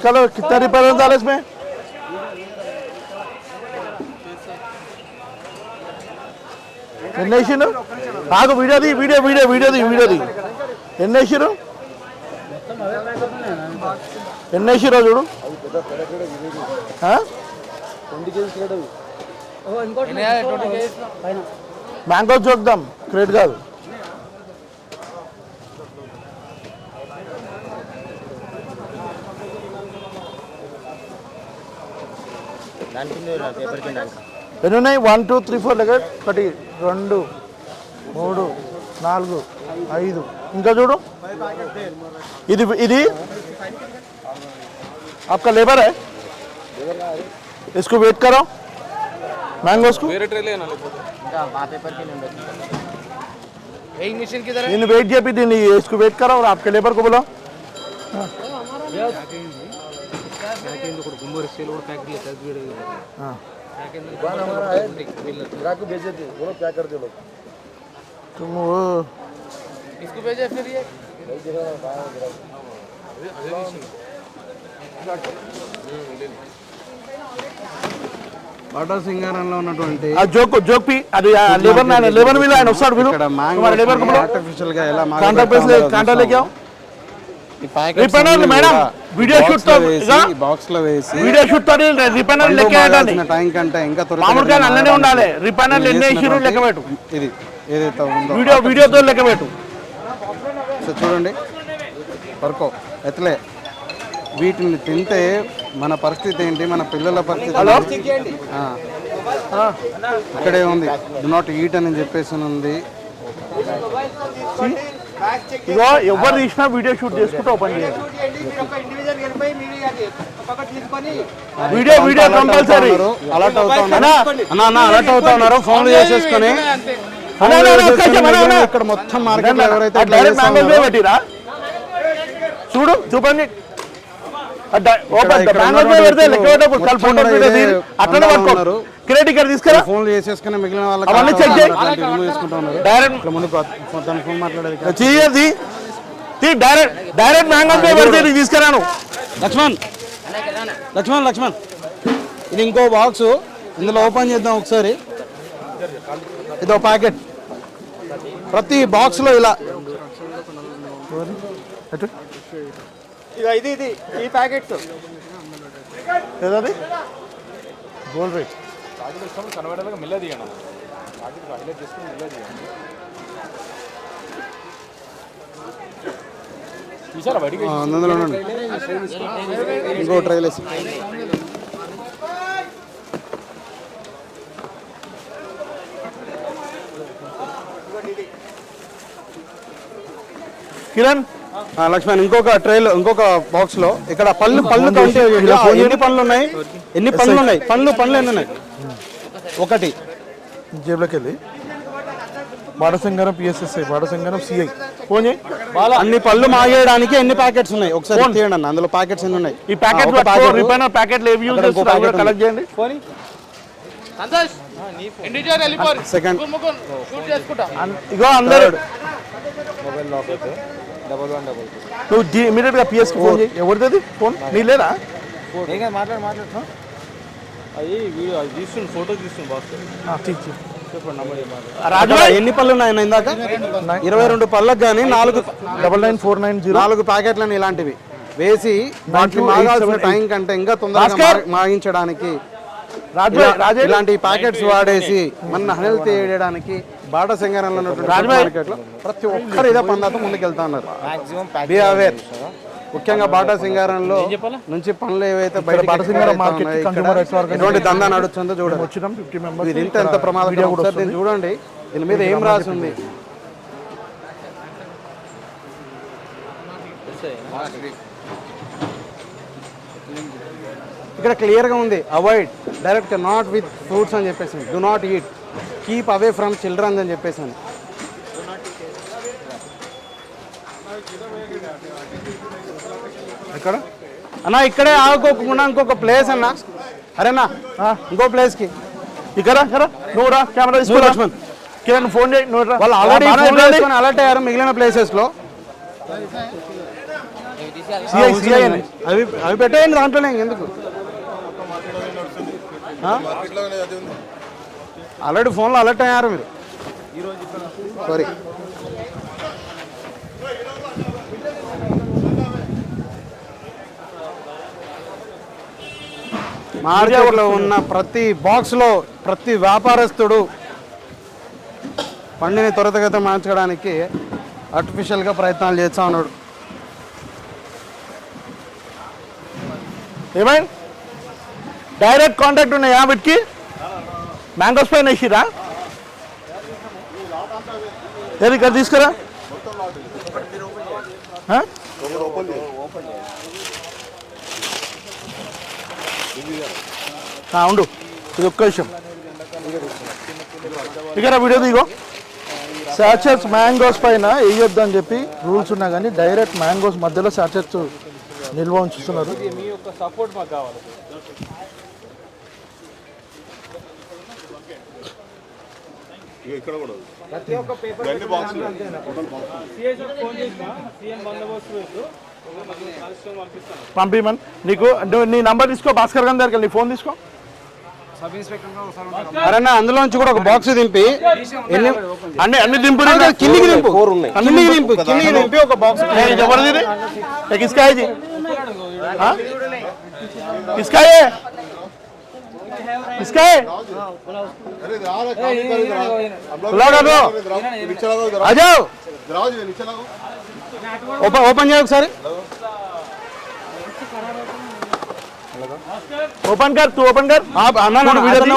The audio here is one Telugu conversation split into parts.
इसका लो कितना रिपेयर होता है इसमें ఎన్నేసిరు నాకు వీడియో ది ఎన్నేసిరు చూడు మ్యాంగో చూద్దాం క్రెడిట్ కాదు ఎన్ని ఉన్నాయి 1 2 3 4 లెక్క 1 2 3 4 5 ఇంకా చూడు ఇది आपका लेबर है इसको वेट करो मैंगोस को मेरे ट्रे लेना पेपर के एक मशीन किधर है इन वेट जे भी देनी है इसको वेट करो और आपके लेबर को बोलो गुम्बर सेल और पैक दिया हां दुकान हमारा है ग्राहक को भेजे थे बोलो क्या कर दे लोग तुम वो इसको भेजे फिर ये బాటా సింగారంలో ఉన్నటువంటి ఆ జోక్ పి అది లేబర్ మీద ఆయన వస్తాడు వీళ్ళు हमारे लेबर को ఆర్టిఫిషియల్ గా ఎలా कांटा लेके आओ रिपेनर मैडम वीडियो शूट तो బాక్స్ లో వేసి వీడియో షూట్ తో రిపెనర్ లెక్క వేయాలి టైం కంటే ఇంకా త్వరగా మామూలుగా అల్లనే ఉండాలి రిపెనర్ ఎన్ని షూట్ లెక్క పెట్టు ఇది ఏదైతే ఉందో వీడియో తో లెక్క పెట్టు సో చూడండి పర్కో ఎట్లే వీటిని తింటే మన పరిస్థితి ఏంటి మన పిల్లల పరిస్థితి ఇక్కడే ఉంది డు నాట్ ఈట్ అని చెప్పేసి ఉంది ఇగో ఎవరు తీసినా వీడియో షూట్ చేసుకుంటూ ఓపెన్ చేయండి వీడియో కంపల్సరీ అలర్ట్ అవుతా ఉన్నారు ఫోన్లు చేసేసుకొని ఇక్కడ మొత్తం మార్కెట్ పెట్టిరా చూడండి ఫోన్లు చేసేసుకుని మిగిలిన డైరెక్ట్ మ్యాంగో పే పెడితే తీసుకురాను లక్ష్మణ్ ఇది ఇంకో బాక్స్ ఇందులో ఓపెన్ చేద్దాం ఒకసారి ఇదో ప్యాకెట్ ప్రతి బాక్స్ లో ఇలా ఇది ఈ ప్యాకెట్స్ ఏదది గోల్ రేట్ కనబడేలాగా మెల్ల దిగండి ప్యాకెట్ హైలైట్ చేసుకుని మెల్ల దిగండి తీసారా బయటికి అందులో ఇంకో ట్రైల్ వేసి కిరణ్ లక్ష్మణ్ ఇంకొక ట్రైల్ ఇంకొక బాక్స్ లో ఇక్కడ పళ్ళు కౌంట్ ఎన్ని పనులు ఉన్నాయి పనులు ఎన్ని ఉన్నాయి ఒకటి జేబులోకి వెళ్ళి బాడసింగారం పిఎస్ఎస్ఐ బాడసింగారం సిఐ ఫోన్ చేయి అన్ని పళ్ళు మాగేయడానికి ఎన్ని ప్యాకెట్స్ ఉన్నాయి ఒకసారి తీయండి అన్న అందులో ప్యాకెట్స్ ఎన్ని ఉన్నాయి ఈ ప్యాకెట్ రిపైనర్ ప్యాకెట్లు ఏవి యూజ్ చేస్తారు కలెక్ట్ చేయండి సెకండ్ ఇగో అందరూ మొబైల్ లాక్ అయితే 1122 నువ్వు ఇమీడియట్ గా పిఎస్ కి ఫోన్ చేయి ఎవరిది ఫోన్ నీ లేదా మాట్లాడు అది వీడియో తీస్తున్న ఫోటో తీస్తున్న బాక్స్ చెప్పండి నంబర్ రాజు ఎన్ని పళ్ళు ఉన్నాయి ఇందాక 22 పళ్ళకి కానీ 4994990 4 ప్యాకెట్లను ఇలాంటివి వేసి వాటిని మాగాల్సిన టైం కంటే ఇంకా తొందరగా మాగించడానికి ఇలాంటి ప్యాకెట్స్ వాడేసి మన హెల్త్ చేయడానికి బాటా సింగారంలో ఉన్నటువంటి ప్రతి ఒక్కరు ఇదే పనులతో ముందుకెళ్తా ఉన్నారు. Be aware. ముఖ్యంగా బాటా సింగారంలో నుంచి పనులు ఏవైతే ఎటువంటి దందా నడుస్తుందో చూడండి. ఇది ఎంత ప్రమాదం చూడండి. దీని మీద ఏం రాసి ఉంది? ఇక్కడ క్లియర్గా ఉంది, avoid direct not with fruits అని చెప్పేసి, do not eat, keep away from children's అని చెప్పేసి. ఇక్కడ అన్నా ఇక్కడే ఆడుకోకుండా ఇంకొక ప్లేస్ అన్నా, అరేనా ఇంకో ప్లేస్కి ఇక్కడ నువ్వు రా, కెమెరా తీసుకురా, కిరణ్ ఫోన్ చేయి, నువ్వు వాళ్ళు ఆల్రెడీ అలర్ట్ అయ్యారు మిగిలిన ప్లేసెస్లో. సిఐ అవి అవి పెట్టేయండి దాంట్లోనే ఎందుకు ఆల్రెడీ ఫోన్లో అలర్ట్ అయ్యారు మీరు సారీ మార్కెట్లో ఉన్న ప్రతి బాక్స్లో ప్రతి వ్యాపారస్తుడు పండిని త్వరితగతిన మార్చడానికి ఆర్టిఫిషియల్గా ప్రయత్నాలు చేస్తూ ఉన్నాడు. ఏమైంది డైరెక్ట్ కాంటాక్ట్ ఉన్నాయా వీటికి మ్యాంగోస్ పైన వేసిరా ఏది ఇక్కడ తీసుకురా ఉండు ఇది ఒక్క విషయం ఇక్కడ వీడియో దిగో సాచెట్స్ మ్యాంగోస్ పైన వేయొద్దు అని చెప్పి రూల్స్ ఉన్నా కానీ డైరెక్ట్ మ్యాంగోస్ మధ్యలో సాచెట్స్ నిల్వ ఉంచుతున్నారు. మీ యొక్క సపోర్ట్ మాకు కావాలి. పంపిమని నీకు నీ నంబర్ తీసుకో భాస్కర్ గారి దగ్గరికి నీ ఫోన్ తీసుకో. అరన్నా అందులోంచి కూడా ఒక బాక్స్ దింపి అన్ని దింపు కిందికి దింపు కిందికి దింపు కిందికి దింపి ఒక బాక్స్ జబర్దీ किसका है जी हाँ किसका है किसका है आ जाओ ఓపెన్ చేయ ఒకసారి ओपन कर तू ओपन कर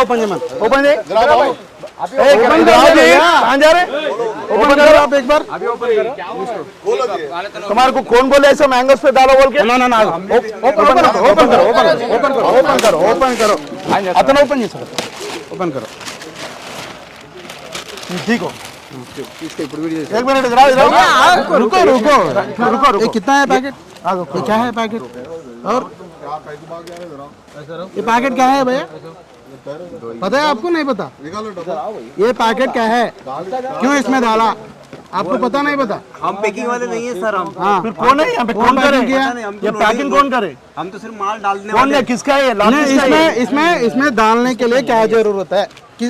ఓపెన్ చేయమని ओपन दे ओपन कहाँ जा रहे ओपन करो आप एक बार तुम्हारे को कौन बोले ऐसा मैंगोस पे डालो बोल के ఓపెన్ కరో అతను ఓపెన్ చేశాడు ఓపెన్ కరో ठीक हो ఇప్పుడు వీడియో एक मिनट इधर रुको रुको रुको ये कितना है पैकेट ये क्या है पैकेट और ये पैकेट क्या है भैया पता है आपको नहीं पता ये पैकेट क्या है क्यों इसमें डाला आपको पता नहीं पता हम पैकिंग वाले नहीं है सर हम हाँ फिर कौन है यहाँ पे कौन करे ये पैकिंग कौन करे हम तो सिर्फ माल डालने कौन है किसका है नहीं, इसमें डालने के लिए क्या जरूरत है कि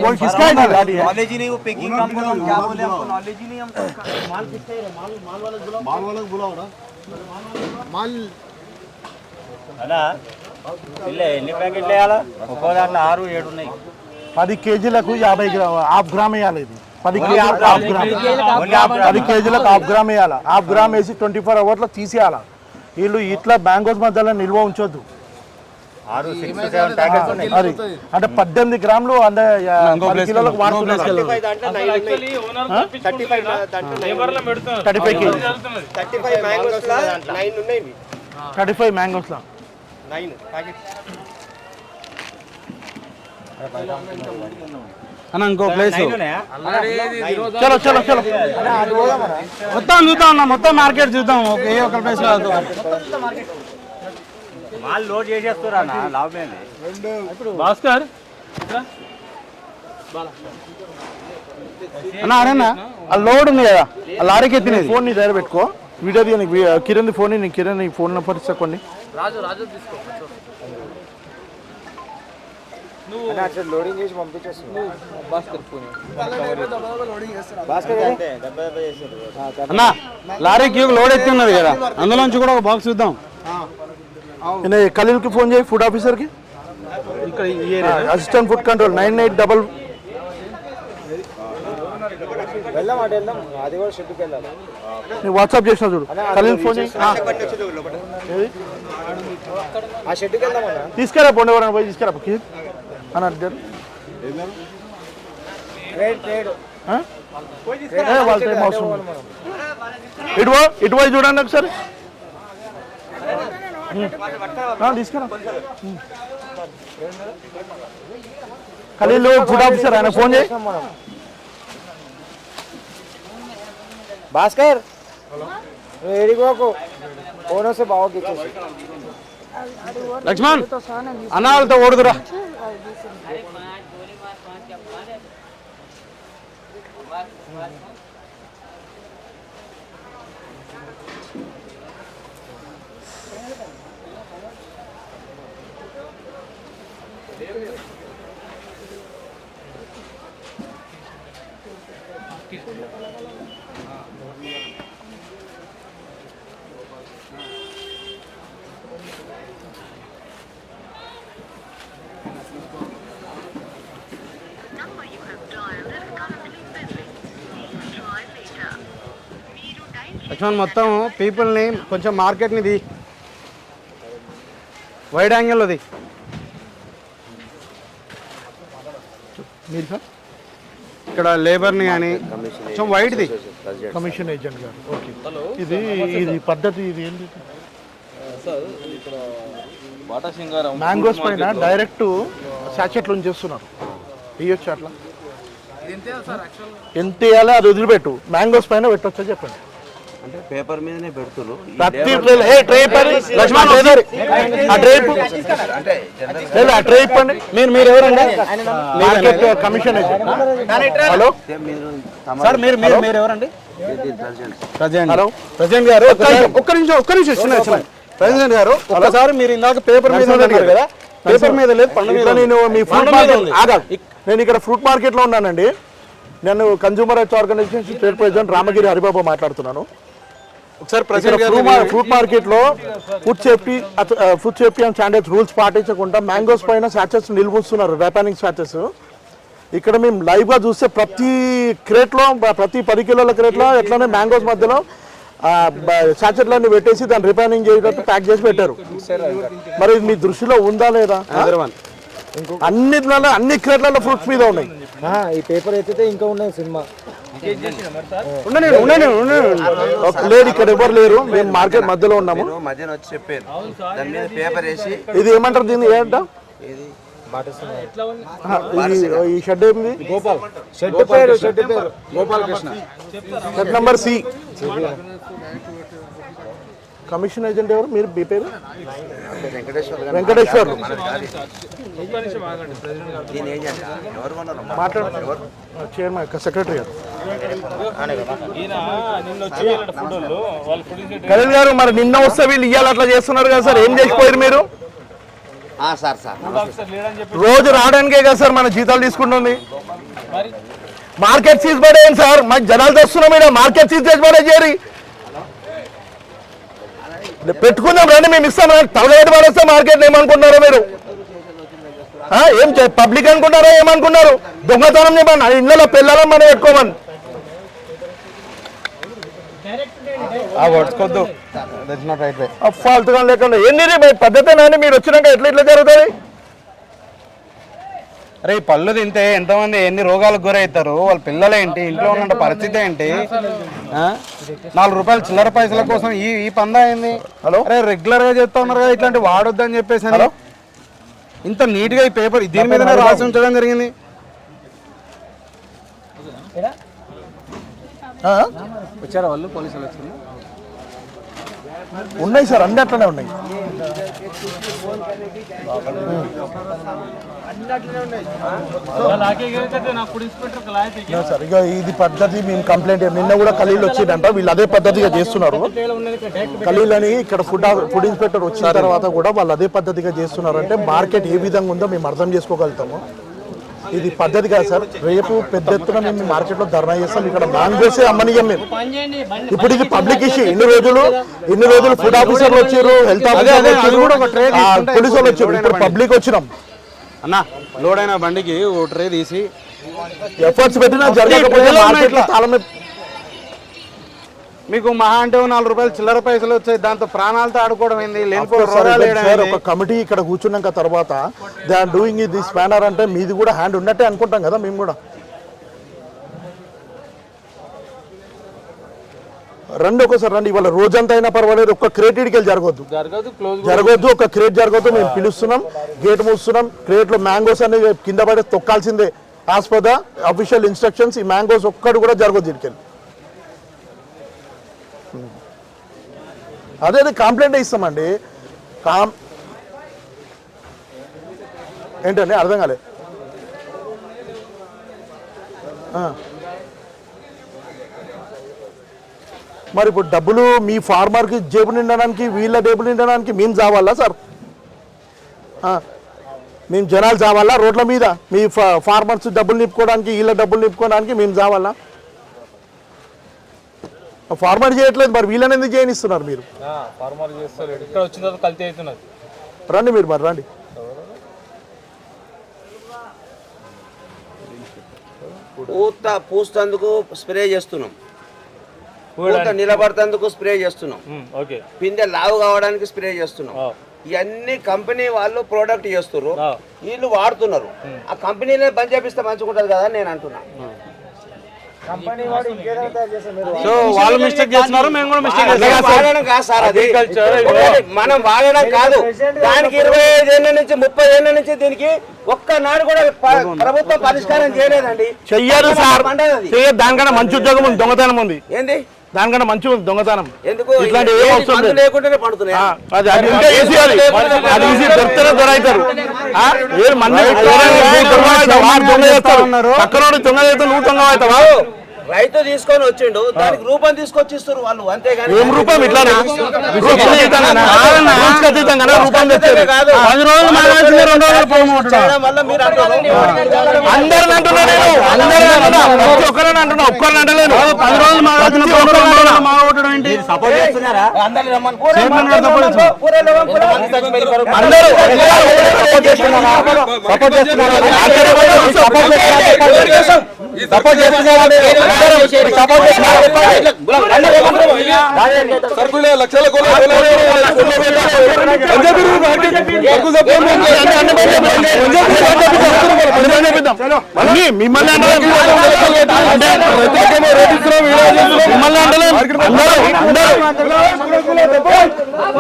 कौन किसका है नॉलेज ही नहीं वो पैकिंग का हमको हम क्या बोले हमको नॉलेज ही नहीं हमको माल किसका है माल वाला बुलाओ ना माल అలా ఇల్ల ఎన్ని ప్యాకెట్లు వేయాలా ఒక్కో దాంట్లో 6 7 ఉన్నాయి 10 కేజీలకు 50 గ్రామ్ హాఫ్ గ్రామ్ వేయాలి ఇది 10 కేజీలకు హాఫ్ గ్రామ్ 10 కేజీలకు హాఫ్ గ్రామ్ వేయాలి హాఫ్ గ్రామ్ వేసి 24 అవర్స్లో తీసేయాలి వీళ్ళు ఇట్లా మ్యాంగోస్ మధ్యలో నిల్వ ఉంచొద్దు 6 6 7 ప్యాకెట్స్ ఉన్నాయి అది అంటే 18 గ్రామ్లు అంటే 10 కిలోలకు వాడుతున్నారు 35 కేజీ 35 మ్యాంగోస్ లా 9 ఉన్నాయి 35 మ్యాంగోస్ లా 9 ప్యాకెట్స్ అన్న ఇంకో ప్లేస్ చలో చలో చలో మొత్తం చూద్దాం అన్న మొత్తం మార్కెట్ చూద్దాం ఏ ఒక ప్లేస్ లో మాల్ లోడ్ చేసేస్తారా అన్న లాభమే భాస్కర్ అన్న అరేనా ఆ లోడ్ ఉంది కదా ఆ లారీకి ఎత్తినది ఫోన్ నీ దగ్గర పెట్టుకో వీడియో తీయని కిరణ్ ఫోన్ నీ కిరణ్ నీ ఫోన్ నెంబర్ ఇస్తా కొన్ని లోడింగ్ చేసి పంపించేస్తున్నా అన్న లారీకి లోడ్ ఎత్తి ఉన్నది కదా అందులోంచి కూడా ఒక బాక్స్ చూద్దాం ఖలీల్కి ఫోన్ చేయి ఫుడ్ ఆఫీసర్కి అసిస్టెంట్ ఫుడ్ కంట్రోల్ 98 వెళ్దాం అటు వెళ్దాం అది కూడా షెడ్కి వెళ్ళాలి నేను వాట్సాప్ చేసిన చూడు ఖలీల్ ఫోన్ చేయి ఆ షెడ్కి వెళ్దాం అన్న తీసుకురా పోండి ఎవరైనా పోయి తీసుకురా అని అడిగారు వాళ్ళ టైం అవసరం ఇటు పోయి చూడండి ఒకసారి తీసుకురా ఖలీల్ ఫుడ్ ఆఫీసర్ ఆయన ఫోన్ చేయి భాస్కర్ ఏడిగోకు ఫోన్ వస్తే బాగా లక్ష్మణ్ అన్న వాళ్ళతో ఓడుదురా లక్ష్మణ్ మొత్తం పీపుల్ని కొంచెం మార్కెట్ని ది వైడ్ యాంగిల్లోది మీరు సార్ ఇక్కడ లేబర్ని కానీ కొంచెం వైడ్ది. కమిషన్ ఏజెంట్ గారు ఓకే. ఇది ఇది పద్ధతి ఇది ఏంటి? మ్యాంగోస్ పైన డైరెక్ట్ సాచెట్లు ఉంచేస్తున్నారు. ఇవ్వచ్చు అట్లా ఎంత వేయాలో అది వదిలిపెట్టు, మ్యాంగోస్ పైన పెట్టొచ్చా చెప్పండి. అంటే పేపర్ మీదనే పెడుతున్నారు. ప్రతి ట్రే ఇప్పండి. మీరు ఎవరండి? Market commission agent. Hello sir మీరు ఎవరండి? హలో ప్రెసిడెంట్ గారు ఒక్క నిమిషం ప్రెసిడెంట్ గారు ఒక్కసారి మీరు ఇందాక పేపర్ మీద ఉన్నారు కదా, పేపర్ మీద లేదు పండు మీద. నేను మీ ఫ్రూట్ మార్కెట్ నేను ఇక్కడ ఫ్రూట్ మార్కెట్లో ఉన్నానండి. నేను consumer rights organisation state president Ramagiri Haribabu మాట్లాడుతున్నాను. ఒకసారి ప్రెసిడెంట్ ఫ్రూట్ మార్కెట్ లో food safety and standards rules పాటించకుండా మ్యాంగోస్ పైన సాచెస్ నిల్వస్తున్నారు, ర్యాపానింగ్ సాచెస్. ఇక్కడ మేము లైవ్ గా చూస్తే ప్రతి క్రేట్ లో ప్రతి 10 కిలోల క్రేట్ లో ఎట్లానే మ్యాంగోస్ మధ్యలో సాచెట్లన్నీ పెట్టేసి దాన్ని రిపైనింగ్ చేసేటట్టు ప్యాక్ చేసి పెట్టారు. మరి ఇది మీ దృష్టిలో ఉందా లేదా? అన్ని క్రేట్లలో ఫ్రూట్స్ మీద ఉన్నాయి. ఈ పేపర్ ఎత్తితే ఇంకా ఉన్నాయి సినిమా. లేదు ఇక్కడ ఎవరు లేరు, మేము మార్కెట్ మధ్యలో ఉన్నాము. మధ్యన వచ్చి చెప్పారు దాని మీద పేపర్ వేసి. ఇది ఏమంటారు దీన్ని? ఏంట ఈ షెడ్ ఏంది? షెడ్ పేరు Gopal Krishna. Shed number C. Commission agent ఎవరు? మీరు మీ పేరు? వెంకటేశ్వర్. మాట్లాడు చైర్మన్ సెక్రటరీ గారు. కళ్యాణ్ గారు మరి నిన్న వస్తే వీళ్ళు ఇవ్వాలి అట్లా చేస్తున్నారు కదా సార్, ఏం చేసిపోయారు మీరు? రోజు రావడానికే కదా సార్ మన జీతాలు తీసుకుంటుంది. మార్కెట్ సీజ్ పడేయండి సార్, మాకు జనాలు తెస్తున్నాం ఇక్కడ. మార్కెట్ సీజ్ చేసి పడేయాలి. పెట్టుకుందాం రండి, మేము ఇస్తాం. తలగేటి పడేస్తే మార్కెట్ ఏమనుకుంటున్నారో మీరు? ఏం పబ్లిక్ అనుకుంటారో ఏమనుకున్నారు? దొంగతనం చెప్పండి, ఇళ్ళలో పిల్లలను మనం పెట్టుకోమని. ఫాల్తుగా లేకుండా ఎన్ని పద్ధతేనండి? మీరు వచ్చినాక ఎట్లా జరుగుతుంది? అరే పళ్ళు తింటే ఎంతమంది ఎన్ని రోగాలకు గురవుతారు, వాళ్ళ పిల్లలేంటి, ఇంట్లో ఉన్న పరిస్థితి ఏంటి? 4 రూపాయలు చిల్లర పైసల కోసం ఈ పందా అయింది. హలో అరే రెగ్యులర్ గా చెప్తా ఉన్నారు కదా ఇట్లాంటి వాడొద్దని చెప్పేసి. ఇంత నీట్ గా ఈ పేపర్ దీని మీద రాసి ఉంచడం జరిగింది. వచ్చారా వాళ్ళు? పోలీసులు వచ్చారు? ఉన్నాయి సార్, అన్ని అట్లనే ఉన్నాయి. సార్ ఇక ఇది పద్ధతి మేము కంప్లైంట్ నిన్న కూడా ఖలీల్ వచ్చిందంట, వీళ్ళు అదే పద్ధతిగా చేస్తున్నారు. ఖలీల్ అని ఇక్కడ ఫుడ్ ఇన్స్పెక్టర్ వచ్చిన తర్వాత కూడా వాళ్ళు అదే పద్ధతిగా చేస్తున్నారు. అంటే మార్కెట్ ఏ విధంగా ఉందో మేము అర్థం చేసుకోగలుగుతాము. ఇది పద్ధతి కాదు సార్. రేపు పెద్ద ఎత్తున మేము మార్కెట్లో ధర్నా చేస్తాం. ఇక్కడ మ్యాంగోసే అమ్మనియం మేము. ఇప్పుడు ఇది పబ్లిక్ ఇష్యూ. ఇన్ని రోజులు ఫుడ్ ఆఫీసర్లు వచ్చారు, హెల్త్ ఆఫీసర్లు వచ్చారు, పోలీసు వాళ్ళు వచ్చారు. ఇప్పుడు పబ్లిక్ వచ్చినాం అన్న. లోడ్ అయిన బండికి ఓ ట్రే తీసి ఎఫర్ట్స్ పెట్టినా జరగకపోతే మార్కెట్లో తాళం. మీకు మహా అంటే 4 రూపాయలు చిల్లర పైసలు వచ్చాయి, దాంతో ప్రాణాలతో ఆడుకోవడం ఏంది? ఒక కమిటీ ఇక్కడ కూర్చున్నాక తర్వాత they are doing this manner అంటే మీది కూడా హ్యాండ్ ఉన్నట్టే అనుకుంటాం కదా మేము కూడా. రండి ఒకసారి రండి. ఇవాళ రోజంతా అయినా పర్వాలేదు, ఒక్క క్రేట్ ఇడికెళ్ళి జరగొద్దు, ఒక క్రేట్ జరగొద్దు. మేము పిలుస్తున్నాం, గేట్ మూస్తున్నాం. క్రేట్లో మ్యాంగోస్ అనేది కింద పడే తొక్కాల్సిందే. As per the official instructions ఈ మ్యాంగోస్ ఒక్కడు కూడా జరగొద్దు ఇడికెళ్ళి. అదే కంప్లైంట్ ఇస్తామండి. ఏంటండి అర్థం కాలే? మరి ఇప్పుడు డబ్బులు మీ ఫార్మర్కి జేబు నిండడానికి, వీళ్ళ జేబు నిండడానికి మేము చావాలా సార్? మేము జనాలు చావాలా రోడ్ల మీద? మీ ఫార్మర్స్ డబ్బులు నింపుకోవడానికి, వీళ్ళ డబ్బులు నింపుకోవడానికి మేము చావాలా? ఫార్మర్ చేయట్లేదు, మరి వీళ్ళని ఎందుకు చేయనిస్తున్నారు మీరు? ఫార్మర్ చేస్తారు, ఇక్కడ వచ్చిన తర్వాత కల్తీ అవుతున్నది. రండి మీరు, మరి రండి. పూస్తందుకు స్ప్రే చేస్తున్నాం, పూత నిలబడతందుకు స్ప్రే చేస్తున్నాం, ఓకే, పిందె లావు కావడానికి స్ప్రే చేస్తున్నాం. ఇవన్నీ కంపెనీ వాళ్ళు ప్రోడక్ట్ చేస్తున్నారు, వీళ్ళు వాడుతున్నారు. ఆ కంపెనీలే బంద్ చేపిస్తే మంచిగుంటది కదా నేను అంటున్నా. సో వాళ్ళు మిస్టేక్ చేస్తున్నారు, మేము కూడా మిస్టేక్ వాడడం కాదు సార్, అది మనం వాడడం కాదు. దానికి 25 ఏళ్ళ నుంచి 30 ఏళ్ళ నుంచి దీనికి ఒక్కనాడు కూడా ప్రభుత్వం పరిష్కారం చేయలేదండి. చెయ్యరు సార్, దానికన్నా మంచి ఉద్యోగం ఉంది, దొంగతనం ఉంది. ఏంది దానికన్నా మంచి ఉంది దొంగతనం. ఎందుకు ఇట్లాంటి లేకుండానే పండుతున్నాయి. పక్కనోడు దొంగ చేస్తావు, నువ్వు దొంగ అవుతావా? రైతు తీసుకొని వచ్చిండు, దానికి రూపం తీసుకొచ్చి ఇస్తారు వాళ్ళు, అంతేగాని ఏం రూపం? ఇట్లా రూపం తెచ్చేది కాదు. 10 రోజులు మారాల్సిందే, 2 రోజులు చేయడం వల్ల మీరు అందరిని అంటున్నా నేను, అందరిని అంటున్నా, ఒక్కరిని అంటున్నా, ఒక్కరిని అంటలేను. 10 రోజులు మారాల్సిన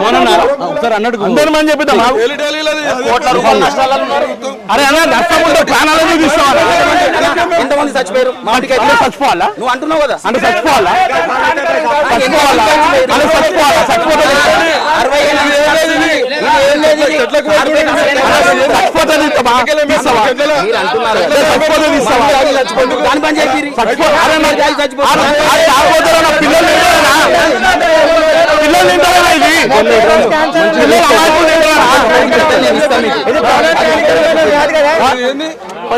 మిమ్మల్ని ఒకసారి అన్నట్టు అందరి మంది చెప్పిద్దాం. అరే అన్న, నష్టం ఉంటే ప్రాణాలను తీసుకోవాలి. ఎంతమంది చచ్చిపోయారు? చచ్చిపోవాలా? నువ్వు అంటున్నావు కదా, అంటే చచ్చిపోవాలా?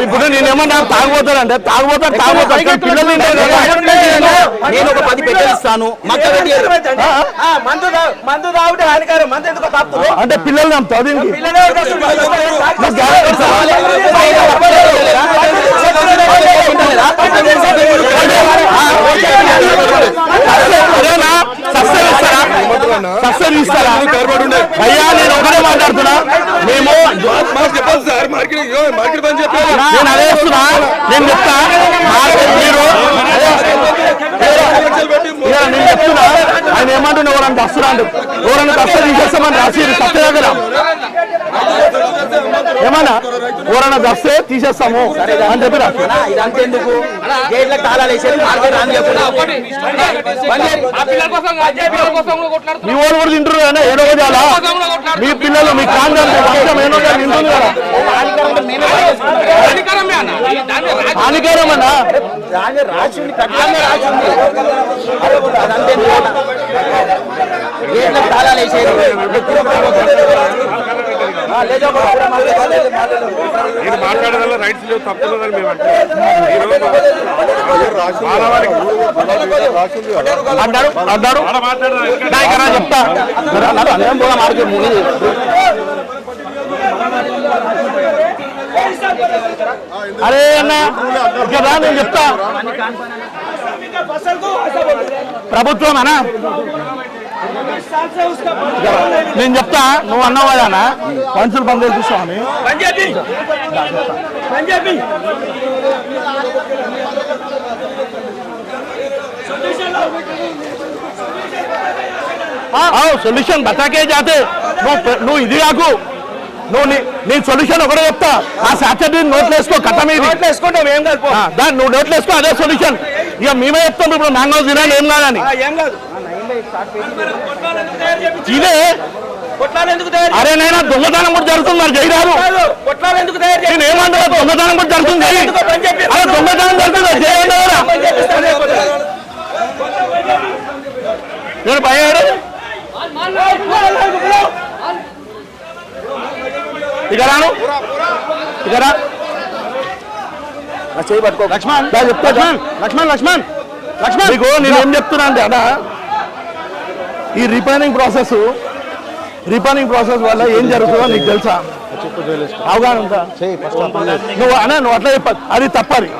ఇప్పుడు నేనేమన్నా తాగుపోతానంటే తాగుపోతాను పిల్లలు నేను ఒక 10 పెట్టెలు ఇస్తాను, మందు తాగితే హానికారం, మందు ఎందుకు తాగుతారు అంటే పిల్లలు నమ్ముతావు దీనికి? అయ్యా నేను ఒకటే మాట్లాడుతున్నా, మేము నేను అదే వస్తున్నా, నేను చెప్తా మీరు నేను చెప్తున్నా. ఆయన ఏమంటున్నా, ఎవరన్నా దస్తున్నా అంటు, ఎవరన్నా దస్త తీసేస్తామని రాసి సత్య దగ్గర ఏమన్నా ఎవరన్నా దస్తే తీసేస్తాము అని చెప్పిరా. ఇదంతెందుకు గేట్లకు తాళాలు వేసేది మార్కెట్ అని చెప్పి మీ వాళ్ళు కూడా తింటారు కదా, ఏడో చాలా మీ పిల్లలు మీ కాండం ఏనో తింటుంది కదా. హానికరం అన్నా, గేట్లకు తాళాలు వేసేది మాట్లాడేదాల్లో రైట్స్ లేవు, తప్పుతుందని మేము అంటే చెప్తా. అరే అన్న కదా నేను చెప్తా. ప్రభుత్వం అనా నేను చెప్తా, నువ్వు అన్నావు కదా అన్న పంచులు బంద్ చేపిస్తావు అని. సొల్యూషన్ బతాకే జాతే నువ్వు ఇది కాకు, నువ్వు నీ సొల్యూషన్ ఒకటే చెప్తా. ఆ సాటర్డే నోట్లు వేసుకో, కథ మీద వేసుకుంటాం, ఏం కాదు దాన్ని నువ్వు నోట్లు వేసుకో, అదే సొల్యూషన్. ఇక మేమే చెప్తాం ఇప్పుడు మ్యాంగోస్ తినాలి ఏం కాదని. ఇదే అరే నైనా దొంగతనం కూడా జరుగుతుంది, మరి చేయరాదు. నేను ఏమంటా, దొంగతనం కూడా జరుగుతుంది, అరే దొంగతనం జరుగుతుంది చేయండి. నేను భయాడు ఇక రాను. ఇక్కడ చేయి పట్టుకో లక్ష్మణ్ చెప్తా లక్ష్మణ్ లక్ష్మణ్ మీకు నేను ఏం చెప్తున్నా అంటే అన్న ఈ రిపైరింగ్ ప్రాసెస్ వల్ల ఏం జరుగుతుందో నీకు తెలుసా అవగాహన ఉందా నువ్వు అట్లా చెప్పాలి అది తప్పది